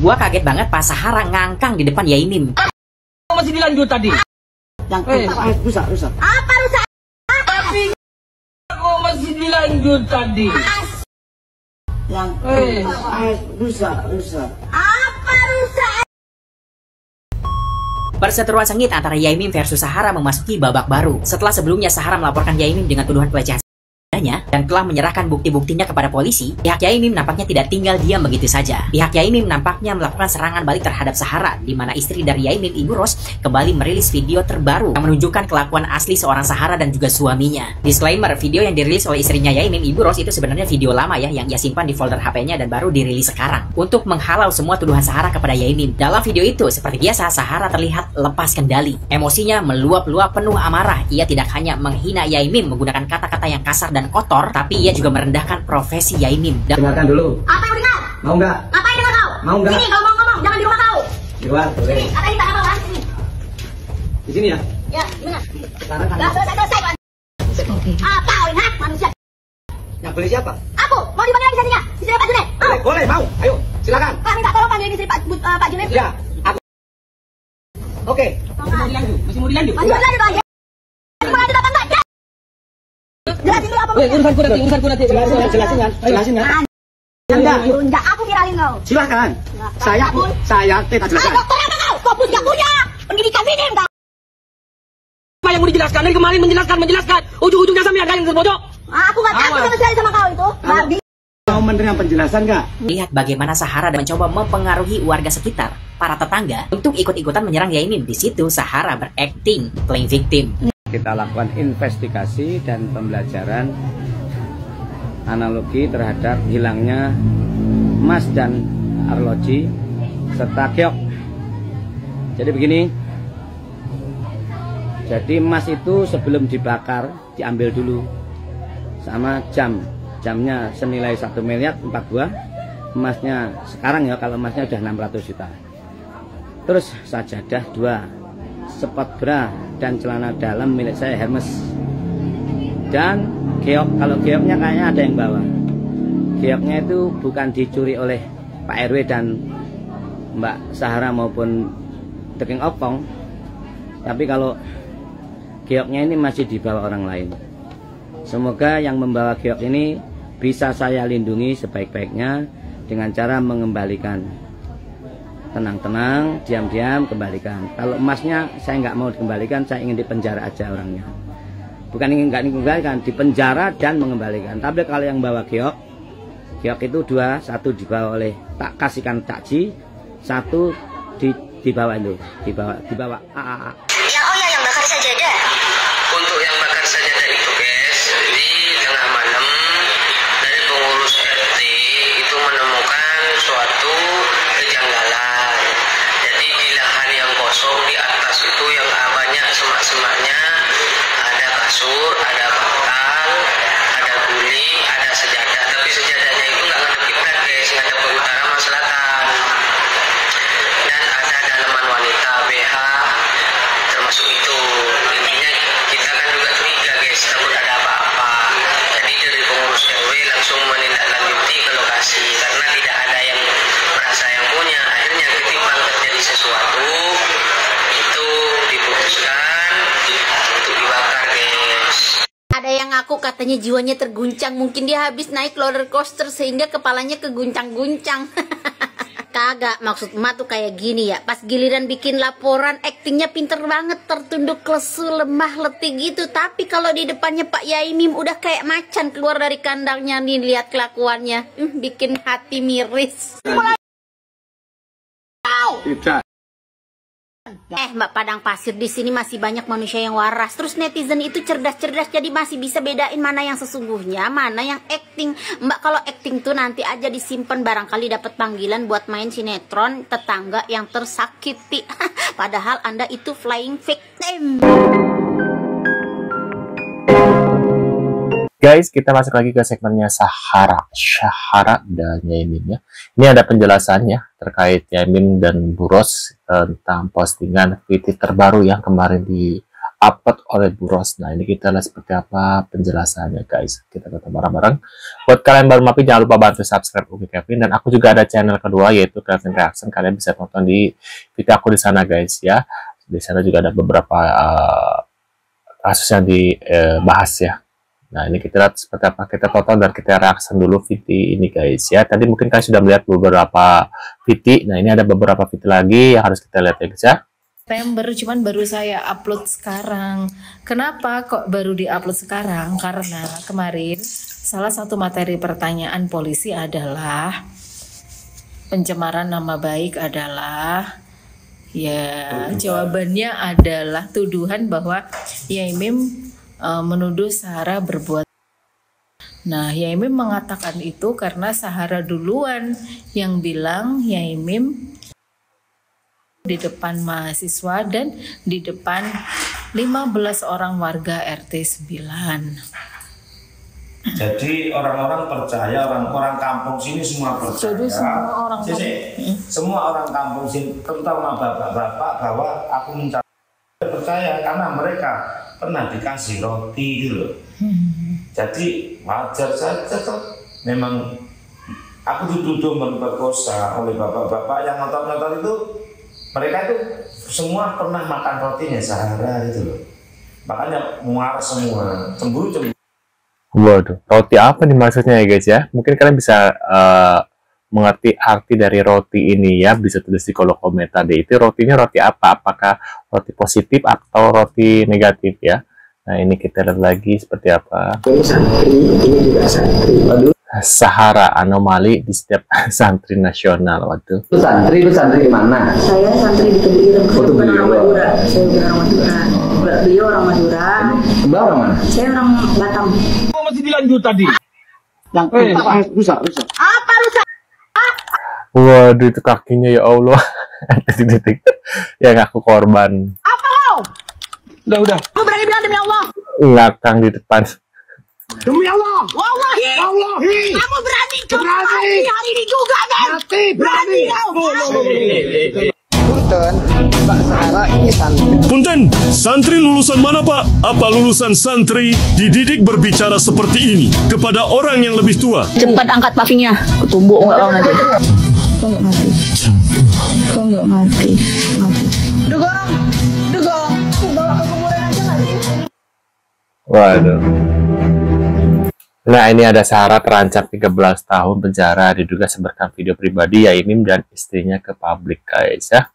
Gua kaget banget pas Sahara ngangkang di depan Yaimim. Masih dilanjut tadi. Yang rusak. Apa rusak? Tapi kok masih dilanjut tadi. Yang rusak. Apa rusak? Perseteruan sengit antara Yaimim versus Sahara memasuki babak baru. Setelah sebelumnya Sahara melaporkan Yaimim dengan tuduhan pelecehan dan telah menyerahkan bukti-buktinya kepada polisi, pihak Yaimim nampaknya tidak tinggal diam begitu saja. Pihak Yaimim nampaknya melakukan serangan balik terhadap Sahara, di mana istri dari Yaimim, Ibu Ros, kembali merilis video terbaru yang menunjukkan kelakuan asli seorang Sahara dan juga suaminya. Disclaimer, video yang dirilis oleh istrinya Yaimim, Ibu Ros, itu sebenarnya video lama ya, yang ia simpan di folder HP-nya dan baru dirilis sekarang, untuk menghalau semua tuduhan Sahara kepada Yaimim. Dalam video itu, seperti biasa, Sahara terlihat lepas kendali. Emosinya meluap-luap penuh amarah. Ia tidak hanya menghina Yaimim menggunakan kata-kata yang kasar dan kotor, tapi ia juga merendahkan profesi Yaimim. Dengarkan dulu. Apa yang dengar? Mau nggak? Apa yang dengar kau? Mau nggak? Sini kalau mau ngomong, jangan di rumah kau. Di luar, boleh. Sini, apa yang tak apa sini. Di sini ya? Ya, gimana? Sekarang kan. Lah, selesai kan? Apa kau ingat manusia? Yang beli siapa? Aku, mau dipanggil lagi jadinya? Istri Pak Junet. Boleh, mau. Ayo, silakan. Pak minta tolong panggil istri Pak Junet. Ya, aku. Oke. Masih mau dilanjut. Masih lanjut aja. Mau lanjut apa enggak? Jelasin dulu apa? Urusanku nanti. Jelasin ya. Enggak. Enggak, aku viralin kau. Silakan. Saya tidak jelaskan. Dokter apa kau? Fokus gak punya pendidikan minim kau. Apa yang mau dijelaskan? Dari kemarin menjelaskan. Ujung-ujungnya sampai ada yang terbojok. Aku gak takut sama sekali sama kau itu. Babi. Mau menerima penjelasan nggak? Lihat bagaimana Sahara mencoba mempengaruhi warga sekitar, para tetangga, untuk ikut-ikutan menyerang Yaimim. Di situ Sahara berakting playing victim. Kita lakukan investigasi dan pembelajaran analogi terhadap hilangnya emas dan arloji serta keok. Jadi begini, jadi emas itu sebelum dibakar diambil dulu sama jamnya senilai 1 miliar 4 buah. Emasnya sekarang ya, kalau emasnya udah 600 juta. Terus sajadah 2, sport bra dan celana dalam milik saya Hermes, dan geok. Kalau geoknya kayaknya ada yang bawa. Geoknya itu bukan dicuri oleh Pak RW dan Mbak Sahara maupun The King of Kong, tapi kalau geoknya ini masih dibawa orang lain. Semoga yang membawa geok ini bisa saya lindungi sebaik-baiknya dengan cara mengembalikan. Tenang-tenang, diam-diam kembalikan. Kalau emasnya saya nggak mau dikembalikan, saya ingin dipenjara aja orangnya. Bukan ingin nggak dikembalikan, dipenjara dan mengembalikan. Tapi kalau yang bawa geok itu 2, 1 dibawa oleh tak kasihkan takji, 1 dibawa itu, dibawa AAA. Yang bakar sajadah. Untuk yang bakar sajadah itu guys, jadi tengah malam dari pengurus RT itu menemukan suatu kejanggalan. Jadi di lahan yang kosong di atas itu yang banyak semak-semaknya, ada kasur, ada bantal, ada guling, ada sejadah. Tapi sejadahnya itu nggak ngadep kiblat guys, ngadep ke utara sama selatan. Dan ada dalaman wanita BH termasuk itu. Intinya kita kan juga curiga guys, takut ada apa-apa. Jadi dari pengurus RW langsung menindaklanjuti ke lokasi karena tidak ada yang merasa yang punya. Akhirnya ketimbang terjadi sesuatu, itu diputuskan untuk dibakar guys. Ada yang ngaku katanya jiwanya terguncang, mungkin dia habis naik roller coaster sehingga kepalanya keguncang-guncang. Kagak, maksud emak tuh kayak gini ya. Pas giliran bikin laporan, aktingnya pinter banget, tertunduk lesu, lemah, letih gitu. Tapi kalau di depannya Pak Yaimim udah kayak macan keluar dari kandangnya nih, lihat kelakuannya. Bikin hati miris. Tidak. Mbak Padang Pasir, di sini masih banyak manusia yang waras. Terus netizen itu cerdas-cerdas, jadi masih bisa bedain mana yang sesungguhnya, mana yang acting. Mbak, kalau acting tuh nanti aja disimpan, barangkali dapat panggilan buat main sinetron tetangga yang tersakiti. Padahal Anda itu flying victim. Guys, kita masuk lagi ke segmennya Sahara dan Yaimim ya. Ini ada penjelasannya terkait Yaimim dan Bu Ros tentang postingan tweet terbaru yang kemarin di upload oleh Bu Ros. Nah, ini kita lihat seperti apa penjelasannya, guys. Kita tonton bareng-bareng. Buat kalian baru mampir, jangan lupa bantu subscribe Uki Kevin. Dan aku juga ada channel kedua, yaitu Kevin Reaction. Kalian bisa tonton di video aku di sana, guys, ya. Di sana juga ada beberapa kasus yang dibahas, ya. Nah, ini kita lihat seperti apa, kita tonton dan kita reaction dulu video ini, guys, ya. Tadi mungkin kalian sudah melihat beberapa video. Nah, ini ada beberapa video lagi yang harus kita lihat, ya, guys, ya. September, cuman baru saya upload sekarang. Kenapa kok baru diupload sekarang? Karena kemarin salah satu materi pertanyaan polisi adalah pencemaran nama baik adalah, ya, jawabannya adalah tuduhan bahwa Yaimim menuduh Sahara berbuat. Nah, Yaimim mengatakan itu karena Sahara duluan yang bilang Yaimim di depan mahasiswa dan di depan 15 orang warga RT 9. Jadi orang-orang percaya, orang-orang kampung sini semua percaya. Jadi semua orang kampung sini, terutama bapak-bapak, bahwa aku mencari percaya karena mereka pernah dikasih roti gitu loh. Jadi wajar saja tuh. Memang aku dituduh memperkosa oleh bapak-bapak yang ngotot-ngotot itu. Mereka itu semua pernah makan rotinya Sahara gitu loh. Makanya muar semua, cemburu. Waduh, roti apa nih maksudnya, ya, guys, ya? Mungkin kalian bisa mengerti arti dari roti ini, ya. Bisa tulis di kolom komentar deh. Itu rotinya roti apa? Apakah roti positif atau roti negatif, ya? Nah, ini kita lihat lagi seperti apa. Ini santri, ini juga santri. Waduh. Sahara, anomali di setiap santri nasional. Waduh. Lu santri di mana? Saya santri di Tebu Ireng. Saya bukan orang Madura. Saya bukan orang Madura. Beliau orang Madura. Mbak orang mana? Saya orang Batam. Oh, masih dilanjut tadi. Yang rusak. Apa rusak? Waduh, itu kakinya, ya Allah. Detik-detik yang aku korban. Apa lo? Udah. Lu berani bilang demi Allah? Ngakang di depan. Demi Allah. Wallahi. Kamu berani kembali hari ini juga, kan? Berani. Punten, Mbak Sahara ini santri. Punten, santri lulusan mana, Pak? Apa lulusan santri dididik berbicara seperti ini kepada orang yang lebih tua? Cepat angkat pavingnya. Ketumbuk enggak orang aja. Kok enggak mati? Dugong. Bawa ke kuburan aja mati. Waduh. Nah, ini ada Sahara terancam 13 tahun penjara diduga sebarkan video pribadi Yaimim dan istrinya ke publik, guys, ya.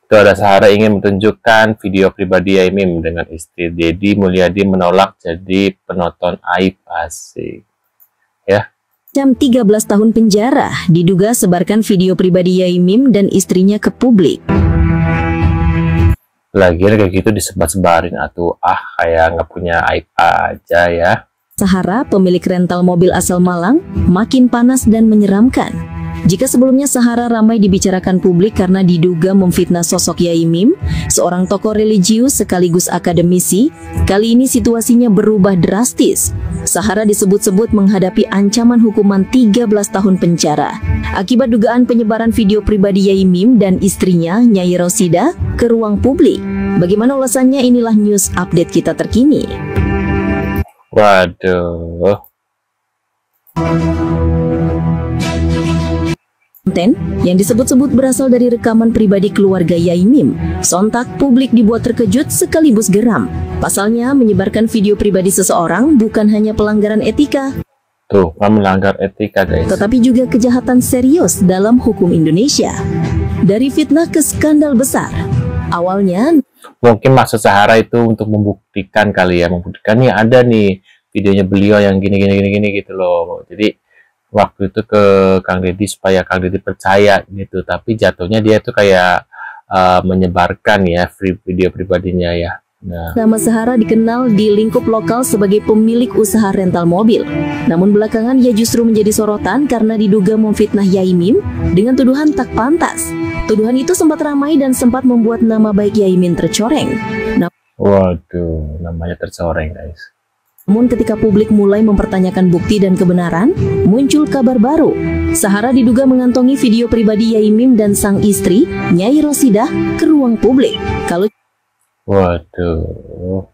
Itu ada Sahara ingin menunjukkan video pribadi Yaimim dengan istri. Dedi Mulyadi menolak jadi penonton aib, asik. Ya. Jam 13 tahun penjara diduga sebarkan video pribadi Yaimim dan istrinya ke publik. Lagian kayak gitu disebar-sebarin atuh, kayak nggak punya aib aja, ya. Sahara, pemilik rental mobil asal Malang, makin panas dan menyeramkan. Jika sebelumnya Sahara ramai dibicarakan publik karena diduga memfitnah sosok Yaimim, seorang tokoh religius sekaligus akademisi, kali ini situasinya berubah drastis. Sahara disebut-sebut menghadapi ancaman hukuman 13 tahun penjara akibat dugaan penyebaran video pribadi Yaimim dan istrinya, Nyai Rosida, ke ruang publik. Bagaimana ulasannya? Inilah news update kita terkini. Waduh. Konten yang disebut-sebut berasal dari rekaman pribadi keluarga Yaimim. Sontak publik dibuat terkejut sekaligus geram. Pasalnya, menyebarkan video pribadi seseorang bukan hanya pelanggaran etika, Tuh, kan melanggar etika, guys. tetapi juga kejahatan serius dalam hukum Indonesia. Dari fitnah ke skandal besar. Awalnya, Mungkin maksud Sahara itu untuk membuktikan kali ya, membuktikan nih ada nih videonya beliau yang gini gitu loh. Jadi waktu itu ke Kang Deddy supaya Kang Deddy percaya gitu, tapi jatuhnya dia tuh kayak menyebarkan ya video pribadinya, ya. Nah, nama Sahara dikenal di lingkup lokal sebagai pemilik usaha rental mobil. Namun belakangan ia justru menjadi sorotan karena diduga memfitnah Yaimim dengan tuduhan tak pantas. Tuduhan itu sempat ramai dan sempat membuat nama baik Yaimim tercoreng. waduh, namanya tercoreng, guys. Namun ketika publik mulai mempertanyakan bukti dan kebenaran, muncul kabar baru. Sahara diduga mengantongi video pribadi Yaimim dan sang istri, Nyai Rosidah, ke ruang publik. Kalau Waduh.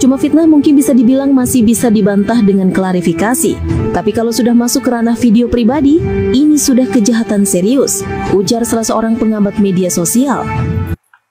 cuma fitnah mungkin bisa dibilang masih bisa dibantah dengan klarifikasi. Tapi kalau sudah masuk ke ranah video pribadi, ini sudah kejahatan serius, ujar salah seorang pengamat media sosial.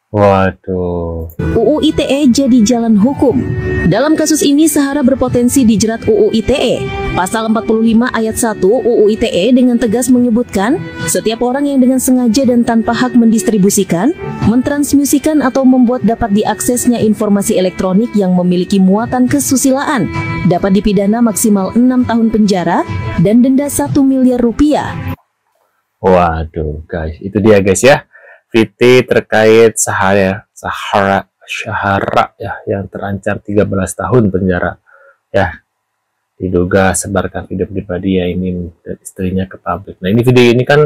Waduh. UU ITE jadi jalan hukum. Dalam kasus ini Sahara berpotensi dijerat UU ITE. Pasal 45 ayat 1 UU ITE dengan tegas menyebutkan setiap orang yang dengan sengaja dan tanpa hak mendistribusikan, mentransmisikan atau membuat dapat diaksesnya informasi elektronik yang memiliki muatan kesusilaan dapat dipidana maksimal 6 tahun penjara dan denda 1 miliar rupiah. Waduh guys, itu dia guys ya. VT terkait Sahara ya yang terancam 13 tahun penjara ya, diduga sebarkan video pribadi Yaimim dan istrinya ke publik. Nah ini video ini kan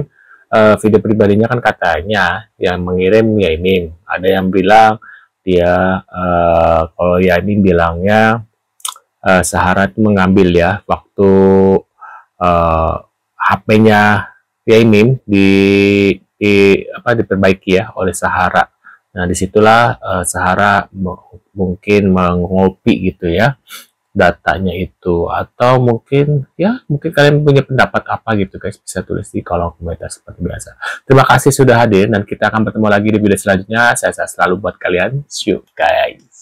video pribadinya kan katanya yang mengirim Yaimim. Ada yang bilang dia kalau Yaimim bilangnya Sahara itu mengambil ya waktu HP-nya Yaimim diperbaiki ya oleh Sahara. Nah disitulah Sahara mungkin mengopi gitu ya datanya itu, atau mungkin kalian punya pendapat apa gitu guys, bisa tulis di kolom komentar seperti biasa. Terima kasih sudah hadir dan kita akan bertemu lagi di video selanjutnya. Saya selalu buat kalian. See you guys.